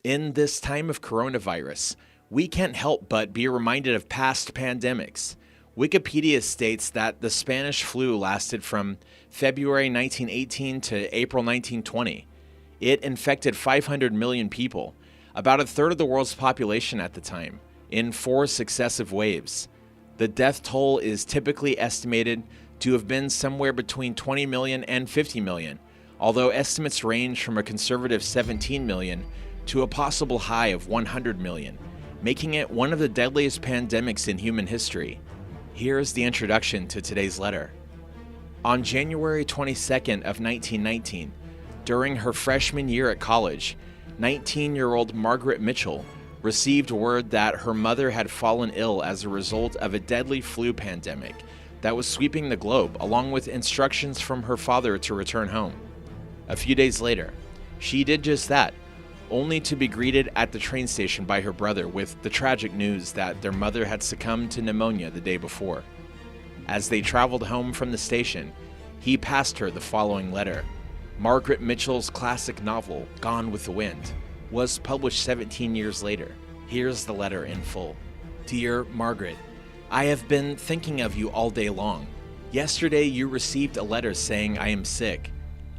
In this time of coronavirus, we can't help but be reminded of past pandemics. Wikipedia states that the Spanish flu lasted from February 1918 to April 1920. It infected 500 million people, about a third of the world's population at the time, in 4 successive waves. The death toll is typically estimated to have been somewhere between 20 million and 50 million, although estimates range from a conservative 17 million to a possible high of 100 million, making it one of the deadliest pandemics in human history. Here's the introduction to today's letter. On January 22nd of 1919, during her freshman year at college, 19-year-old Margaret Mitchell received word that her mother had fallen ill as a result of a deadly flu pandemic that was sweeping the globe, along with instructions from her father to return home. A few days later, she did just that, only to be greeted at the train station by her brother with the tragic news that their mother had succumbed to pneumonia the day before. As they traveled home from the station, he passed her the following letter. Margaret Mitchell's classic novel, Gone with the Wind, was published 17 years later. Here's the letter in full. Dear Margaret, I have been thinking of you all day long. Yesterday you received a letter saying I am sick.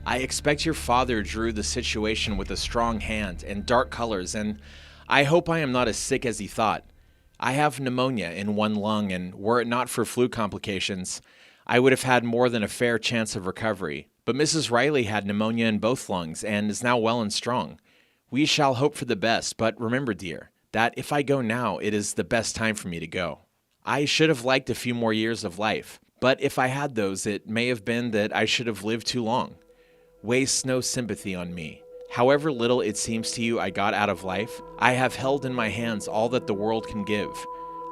I expect your father drew the situation with a strong hand and dark colors, and I hope I am not as sick as he thought. I have pneumonia in one lung, and were it not for flu complications, I would have had more than a fair chance of recovery. But Mrs. Riley had pneumonia in both lungs and is now well and strong. We shall hope for the best, but remember, dear, that if I go now, it is the best time for me to go. I should have liked a few more years of life, but if I had those, it may have been that I should have lived too long. Waste no sympathy on me. However little it seems to you I got out of life, I have held in my hands all that the world can give.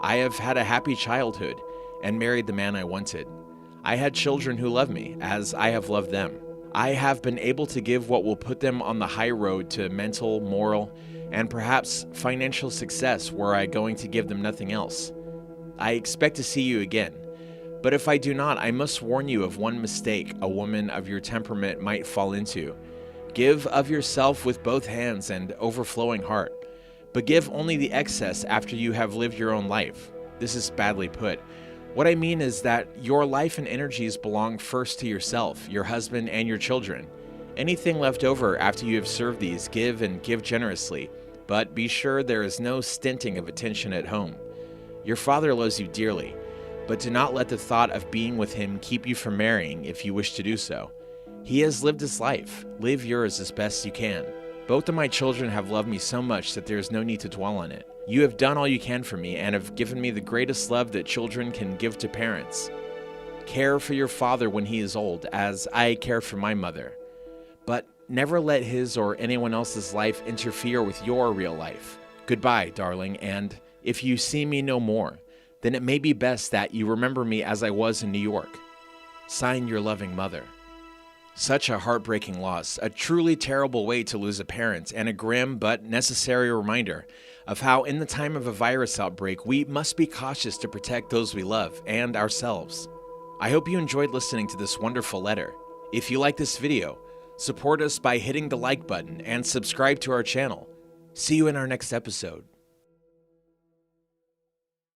I have had a happy childhood and married the man I wanted. I had children who love me, as I have loved them. I have been able to give what will put them on the high road to mental, moral, and perhaps financial success were I going to give them nothing else. I expect to see you again. But if I do not, I must warn you of one mistake a woman of your temperament might fall into. Give of yourself with both hands and overflowing heart, but give only the excess after you have lived your own life. This is badly put. What I mean is that your life and energies belong first to yourself, your husband, and your children. Anything left over after you have served these, give and give generously, but be sure there is no stinting of attention at home. Your father loves you dearly, but do not let the thought of being with him keep you from marrying if you wish to do so. He has lived his life. Live yours as best you can. Both of my children have loved me so much that there is no need to dwell on it. You have done all you can for me and have given me the greatest love that children can give to parents. Care for your father when he is old, as I care for my mother. But never let his or anyone else's life interfere with your real life. Goodbye, darling, and if you see me no more, then it may be best that you remember me as I was in New York. Sign, your loving mother. Such a heartbreaking loss, a truly terrible way to lose a parent, and a grim but necessary reminder of how in the time of a virus outbreak, we must be cautious to protect those we love and ourselves. I hope you enjoyed listening to this wonderful letter. If you like this video, support us by hitting the like button and subscribe to our channel. See you in our next episode.